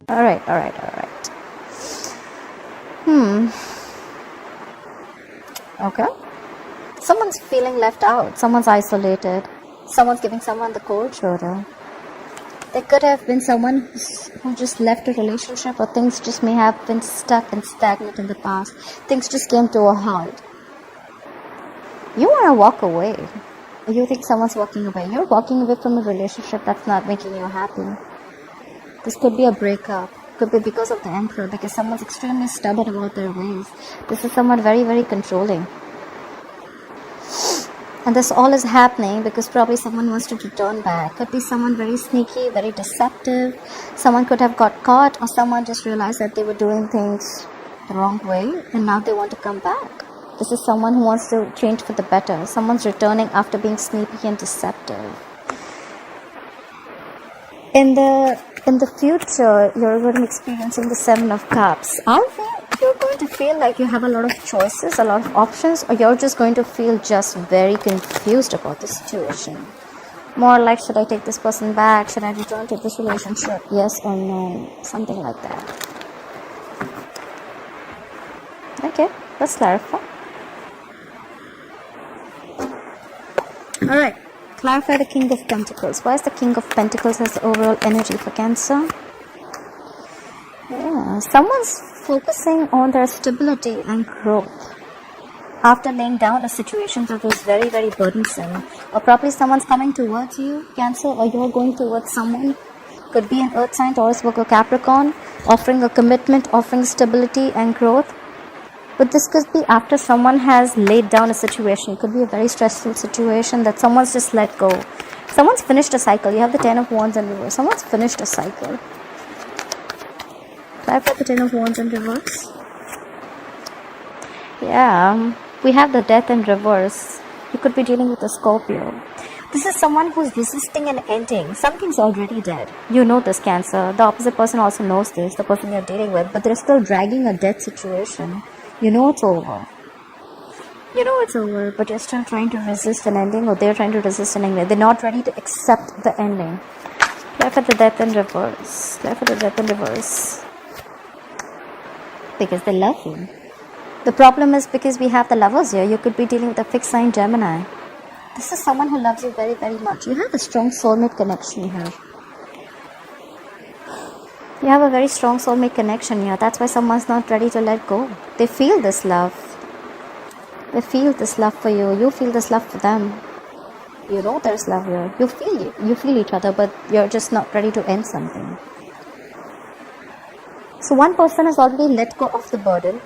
All right, all right, all right. Hmm. Okay. Someone's feeling left out. Someone's isolated. Someone's giving someone the cold shoulder. There could have been someone who just left a relationship, or things just may have been stuck and stagnant in the past. Things just came to a halt. You want to walk away. You think someone's walking away. You're walking away from a relationship that's not making you happy. This could be a breakup. Could be because of the emperor, because someone's extremely stubborn about their ways. This is someone very, very controlling. And this all is happening because probably someone wants to return back. Could be someone very sneaky, very deceptive. Someone could have got caught, or someone just realized that they were doing things the wrong way and now they want to come back. This is someone who wants to change for the better. Someone's returning after being sneaky and deceptive. In the future, you're going to be experiencing the Seven of Cups. Either you're going to feel like you have a lot of choices, a lot of options, or you're just going to feel just very confused about the situation. More like, should I take this person back? Should I return to this relationship? Yes or no? Something like that. Okay, let's clarify. Alright, clarify the King of Pentacles. Why is the King of Pentacles as the overall energy for Cancer? Yeah, someone's focusing on their stability and growth after laying down a situation that was very, very burdensome. Or probably someone's coming towards you, Cancer, or you're going towards someone. Could be an Earth sign, Taurus, Virgo, Capricorn, offering a commitment, offering stability and growth. But this could be after someone has laid down a situation. It could be a very stressful situation that someone's just let go. Someone's finished a cycle. You have the Ten of Wands in reverse. Someone's finished a cycle. Clarify the Ten of Wands in reverse. Yeah, we have the Death in reverse. You could be dealing with a Scorpio. This is someone who's resisting an ending. Something's already dead. You know this, Cancer. The opposite person also knows this, the person you're dealing with. But they're still dragging a dead situation. You know it's over. You know it's over, but you're still trying to resist an ending, or they're trying to resist an ending. They're not ready to accept the ending. Play for the Death in reverse. Play for the Death in reverse. Because they love you. The problem is because we have the Lovers here, you could be dealing with a fixed sign Gemini. This is someone who loves you very, very much. You have a strong soulmate connection here. You have a very strong soulmate connection here. That's why someone's not ready to let go. They feel this love. They feel this love for you. You feel this love for them. You know there's love here. You feel each other, but you're just not ready to end something. So one person has already let go of the burden.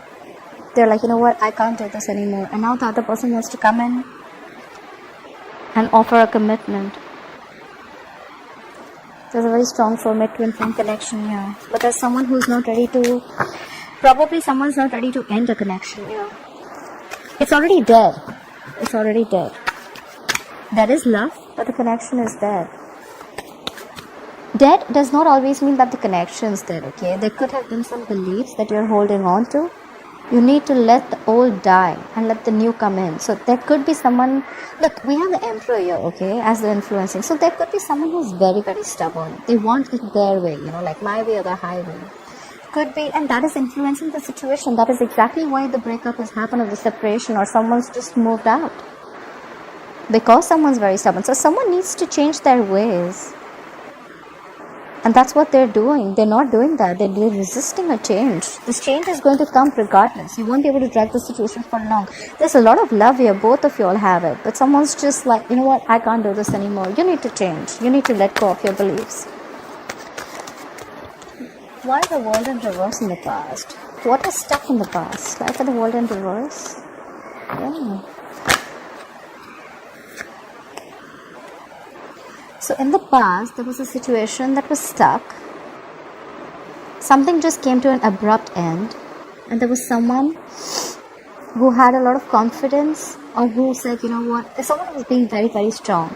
They're like, you know what, I can't do this anymore. And now the other person wants to come in and offer a commitment. There's a very strong soulmate twin flame connection here. But there's someone who's not ready to... Probably someone's not ready to end a connection here. It's already dead. It's already dead. There is love, but the connection is dead. Dead does not always mean that the connection is dead, okay? There could have been some beliefs that you're holding on to. You need to let the old die and let the new come in. So there could be someone... Look, we have the Emperor here, okay, as the influencing. So there could be someone who's very, very stubborn. They want it their way, you know, like my way or the highway. Could be, and that is influencing the situation. That is exactly why the breakup has happened, or the separation, or someone's just moved out. Because someone's very stubborn. So someone needs to change their ways. And that's what they're doing. They're not doing that. They're resisting a change. This change is going to come regardless. You won't be able to drag the situation for long. There's a lot of love here. Both of you all have it. But someone's just like, you know what? I can't do this anymore. You need to change. You need to let go of your beliefs. Why the world in reverse in the past? What is stuck in the past? Life of the world in reverse? Yeah. So in the past, there was a situation that was stuck. Something just came to an abrupt end. And there was someone who had a lot of confidence, or who said, you know what, there's someone who was being very, very strong.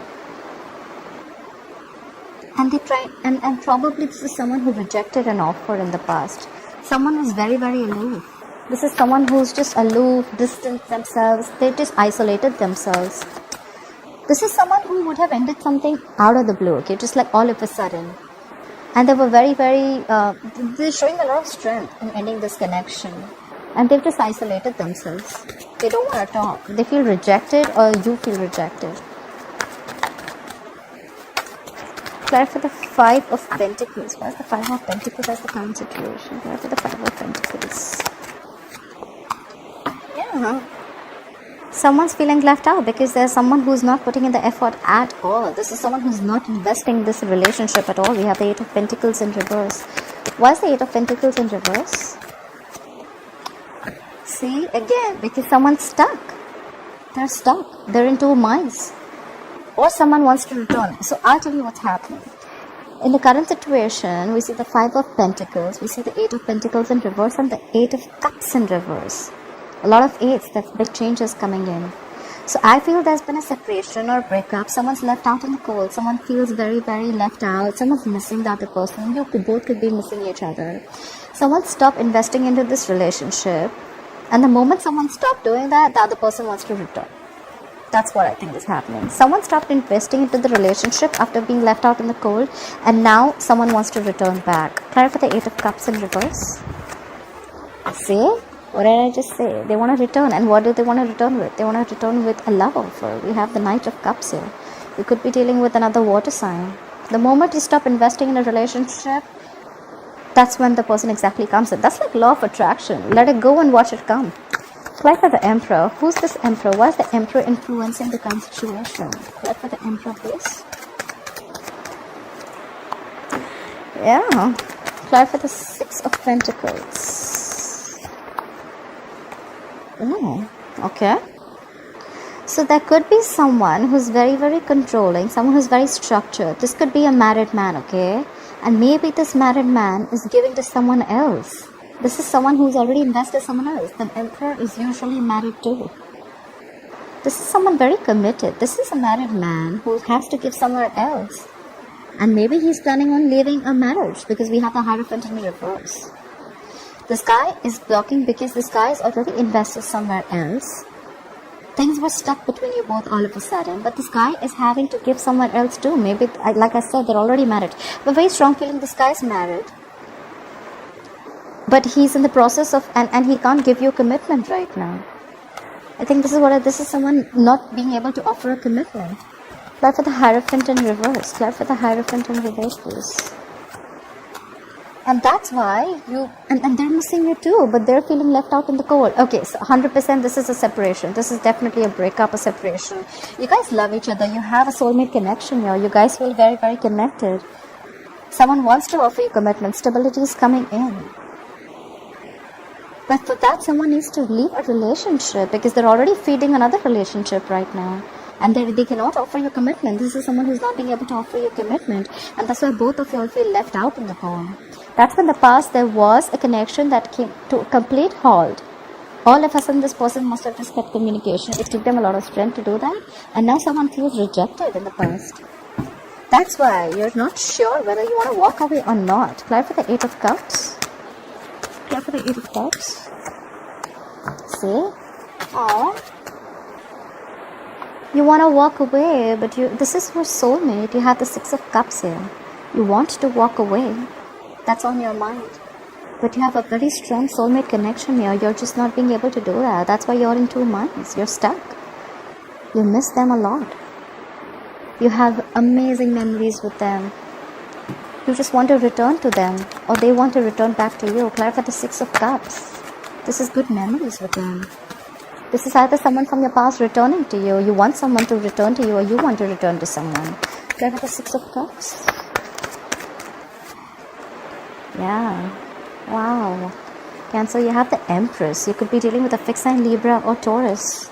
And they tried, and probably this is someone who rejected an offer in the past. Someone who's very, very aloof. This is someone who's just aloof, distanced themselves. They just isolated themselves. This is someone who would have ended something out of the blue, okay, just like all of a sudden. And they were very, very, they're showing a lot of strength in ending this connection. And they've just isolated themselves. They don't want to talk. They feel rejected, or you feel rejected. Clarify the Five of Pentacles. Why is the Five of Pentacles as the current situation? Clarify the Five of Pentacles. Yeah. Someone's feeling left out because there's someone who's not putting in the effort at all. This is someone who's not investing in this relationship at all. We have the Eight of Pentacles in reverse. Why is the Eight of Pentacles in reverse? See, again, because someone's stuck. They're stuck. They're in two minds. Or someone wants to return. So I'll tell you what's happening. In the current situation, we see the Five of Pentacles, we see the Eight of Pentacles in reverse, and the Eight of Cups in reverse. A lot of eights, that's big changes coming in. So I feel there's been a separation or breakup. Someone's left out in the cold. Someone feels very, very left out. Someone's missing the other person. You both could be missing each other. Someone stopped investing into this relationship. And the moment someone stopped doing that, the other person wants to return. That's what I think is happening. Someone stopped investing into the relationship after being left out in the cold. And now someone wants to return back. Clarify the Eight of Cups in reverse. See? What did I just say? They want to return. And what do they want to return with? They want to return with a love offer. We have the Knight of Cups here. You could be dealing with another water sign. The moment you stop investing in a relationship, that's when the person exactly comes in. That's like law of attraction. Let it go and watch it come. Clarify the Emperor. Who's this Emperor? Why is the Emperor influencing the current situation? Clarify the Emperor, please. Yeah. Clarify the Six of Pentacles. Oh, okay. So there could be someone who's very, very controlling, someone who's very structured. This could be a married man, okay? And maybe this married man is giving to someone else. This is someone who's already invested in someone else. The Emperor is usually married too. This is someone very committed. This is a married man who has to give somewhere else. And maybe he's planning on leaving a marriage because we have the Hierophant in reverse. This guy is blocking because this guy is already invested somewhere else. Things were stuck between you both all of a sudden, but this guy is having to give somewhere else too. Maybe, like I said, they're already married. But very strong feeling this guy is married. But he's in the process of, and he can't give you a commitment right now. I think this is someone not being able to offer a commitment. Clarify the Hierophant in reverse. Clarify the Hierophant in reverse, please. And that's why and they're missing you too, but they're feeling left out in the cold. Okay, so 100% this is a separation. This is definitely a breakup, a separation. You guys love each other. You have a soulmate connection here. You guys feel very, very connected. Someone wants to offer you commitment. Stability is coming in. But for that, someone needs to leave a relationship because they're already feeding another relationship right now. And they cannot offer you commitment. This is someone who's not being able to offer you commitment. And that's why both of you all feel left out in the cold. That's when in the past there was a connection that came to a complete halt. All of a sudden this person must have just cut communication. It took them a lot of strength to do that. And now someone feels rejected in the past. That's why you're not sure whether you want to walk away or not. Clarify the Eight of Cups. Clarify the Eight of Cups. See? Aww. You want to walk away, but this is your soulmate. You have the Six of Cups here. You want to walk away. That's on your mind. But you have a very strong soulmate connection here. You're just not being able to do that. That's why you're in two minds. You're stuck. You miss them a lot. You have amazing memories with them. You just want to return to them. Or they want to return back to you. Clarify the Six of Cups. This is good memories with them. This is either someone from your past returning to you. You want someone to return to you, or you want to return to someone. Clarify the Six of Cups. Yeah. Wow. Cancer, you have the Empress. You could be dealing with a fixed sign Libra or Taurus.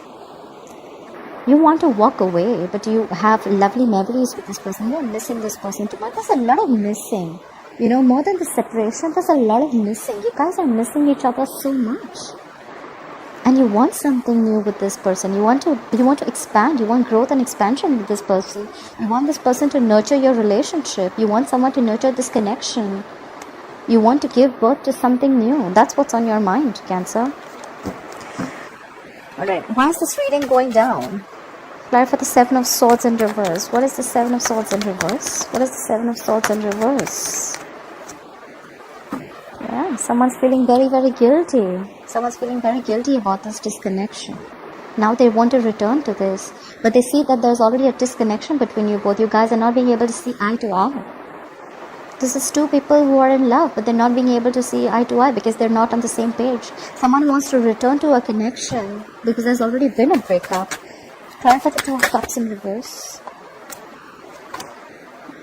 You want to walk away, but you have lovely memories with this person. You're missing this person too much. There's a lot of missing. You know, more than the separation, there's a lot of missing. You guys are missing each other so much. And you want something new with this person. You want to expand. You want growth and expansion with this person. You want this person to nurture your relationship. You want someone to nurture this connection. You want to give birth to something new. That's what's on your mind, Cancer. Alright, why is this reading going down? Clarify the Seven of Swords in reverse. What is the Seven of Swords in reverse? What is the Seven of Swords in reverse? Yeah, someone's feeling very, very guilty. Someone's feeling very guilty about this disconnection. Now they want to return to this, but they see that there's already a disconnection between you both. You guys are not being able to see eye to eye. This is two people who are in love, but they're not being able to see eye to eye because they're not on the same page. Someone wants to return to a connection because there's already been a breakup. Clarify the Two of Cups in reverse.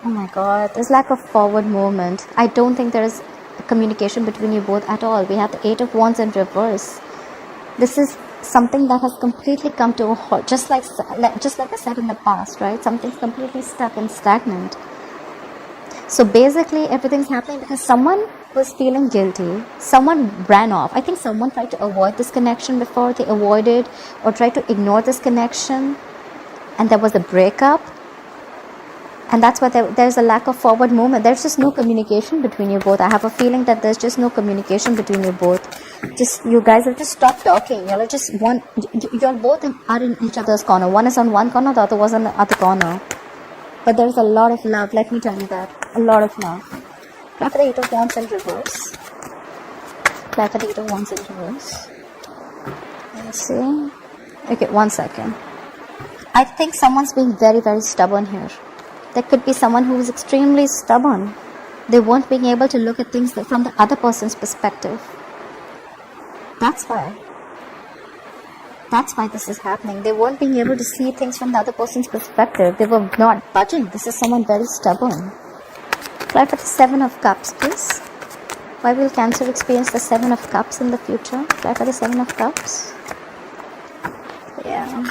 Oh my god, there's lack of forward movement. I don't think there is communication between you both at all. We have the Eight of Wands in reverse. This is something that has completely come to a halt, just like I said in the past, right? Something's completely stuck and stagnant. So basically everything's happening because someone was feeling guilty, someone ran off. I think someone tried to avoid this connection before. They avoided or tried to ignore this connection, and there was a breakup. And that's why there's a lack of forward movement. There's just no communication between you both. I have a feeling that there's just no communication between you both. Just, you guys have just stopped talking. You're just you're both are in each other's corner. One is on one corner, the other was on the other corner. But there's a lot of love, let me tell you that. A lot of love. Clap for the Eight of Wands in reverse. Clap for the Eight of Wands in reverse. Let's see. Okay, 1 second. I think someone's being very, very stubborn here. There could be someone who is extremely stubborn. They weren't being able to look at things from the other person's perspective. That's why this is happening. They weren't being able to see things from the other person's perspective. They were not budging. This is someone very stubborn. Try for the Seven of Cups, please. Why will Cancer experience the Seven of Cups in the future? Try for the Seven of Cups. Yeah.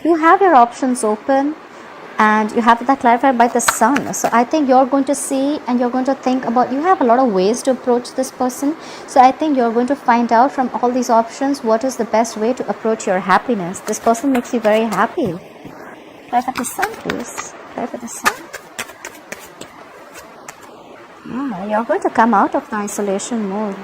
You have your options open. And you have that clarified by the Sun. So I think you're going to see and you're going to think about, you have a lot of ways to approach this person. So I think you're going to find out from all these options what is the best way to approach your happiness. This person makes you very happy. Try for the Sun, please. Try for the Sun. Yeah, you're going to come out of the isolation mode.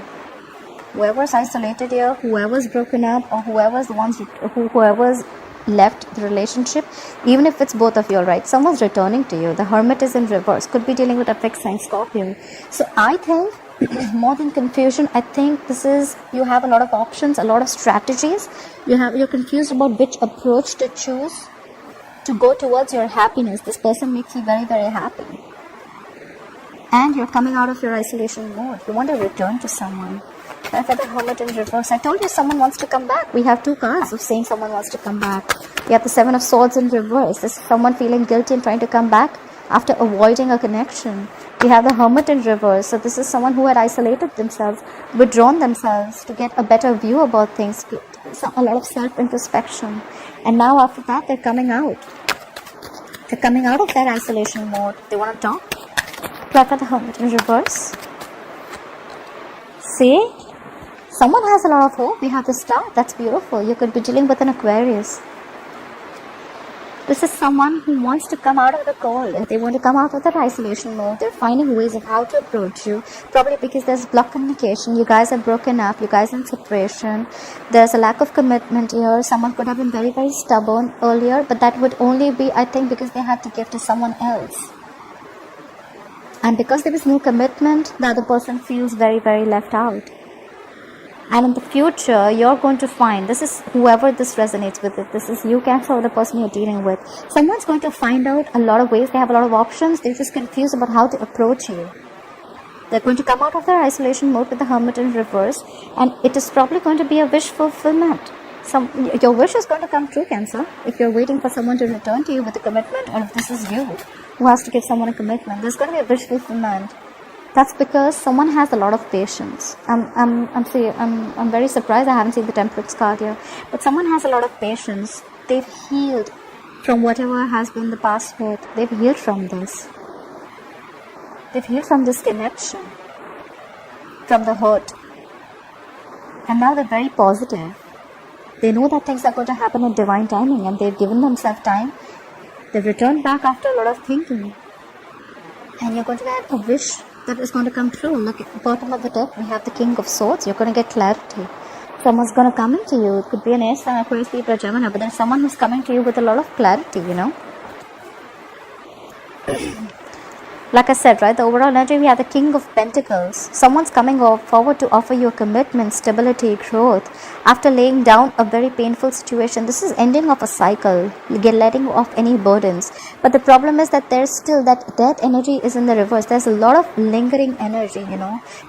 Whoever's isolated here, whoever's broken up, or whoever's left the relationship, even if it's both of you, right? Someone's returning to you. The Hermit is in reverse. Could be dealing with a fixed sign Scorpio. So I think more than confusion, I think this is, you have a lot of options, a lot of strategies. You're confused about which approach to choose to go towards your happiness. This person makes you very, very happy. And you're coming out of your isolation mode. You want to return to someone. For the Hermit in reverse. I told you someone wants to come back. We have two cards of saying someone wants to come back. We have the Seven of Swords in reverse. This is someone feeling guilty and trying to come back after avoiding a connection. We have the Hermit in reverse. So this is someone who had isolated themselves, withdrawn themselves to get a better view about things, a lot of self-introspection. And now after that, they're coming out. They're coming out of their isolation mode. They want to talk. Clap for the Hermit in reverse. See? Someone has a lot of hope. We have the Star. That's beautiful. You could be dealing with an Aquarius. This is someone who wants to come out of the cold. They want to come out of that isolation mode. They're finding ways of how to approach you. Probably because there's blocked communication. You guys are broken up. You guys are in separation. There's a lack of commitment here. Someone could have been very, very stubborn earlier. But that would only be, I think, because they had to give to someone else. And because there is no commitment, the other person feels very, very left out. And in the future, you're going to find, this is whoever this resonates with it, this is you, Cancer, or the person you're dealing with. Someone's going to find out a lot of ways. They have a lot of options. They're just confused about how to approach you. They're going to come out of their isolation mode with the Hermit in reverse. And it is probably going to be a wish fulfillment. Your wish is going to come true, Cancer. If you're waiting for someone to return to you with a commitment, or if this is you who has to give someone a commitment, there's going to be a wish fulfillment. That's because someone has a lot of patience. I'm very surprised I haven't seen the Temperance card here. But someone has a lot of patience. They've healed from whatever has been the past hurt. They've healed from this. They've healed from this connection, from the hurt. And now they're very positive. They know that things are going to happen in divine timing, and they've given themselves time. They've returned back after a lot of thinking. And you're going to get a wish that is going to come true. Look at the bottom of the deck. We have the King of Swords. You're going to get clarity. Someone's going to come into you. It could be an Ace, an Aquarius, Libra, Gemini, but there's someone who's coming to you with a lot of clarity, you know. like I said, right, the overall energy, we have the King of Pentacles. Someone's coming forward to offer you a commitment, stability, growth after laying down a very painful situation. This is ending of a cycle, letting off any burdens. But the problem is that there's still that energy is in the reverse. There's a lot of lingering energy,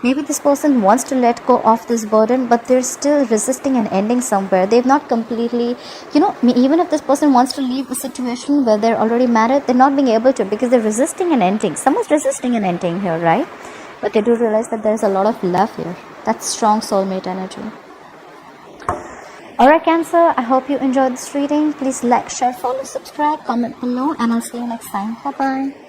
Maybe this person wants to let go of this burden, but they're still resisting and ending somewhere. They've not completely, even if this person wants to leave a situation where they're already married, they're not being able to because they're resisting and ending. Someone's resisting and ending here, right? But they do realize that there's a lot of love here. That's strong soulmate energy. Alright, Cancer, I hope you enjoyed this reading. Please like, share, follow, subscribe, comment below, and I'll see you next time. Bye bye.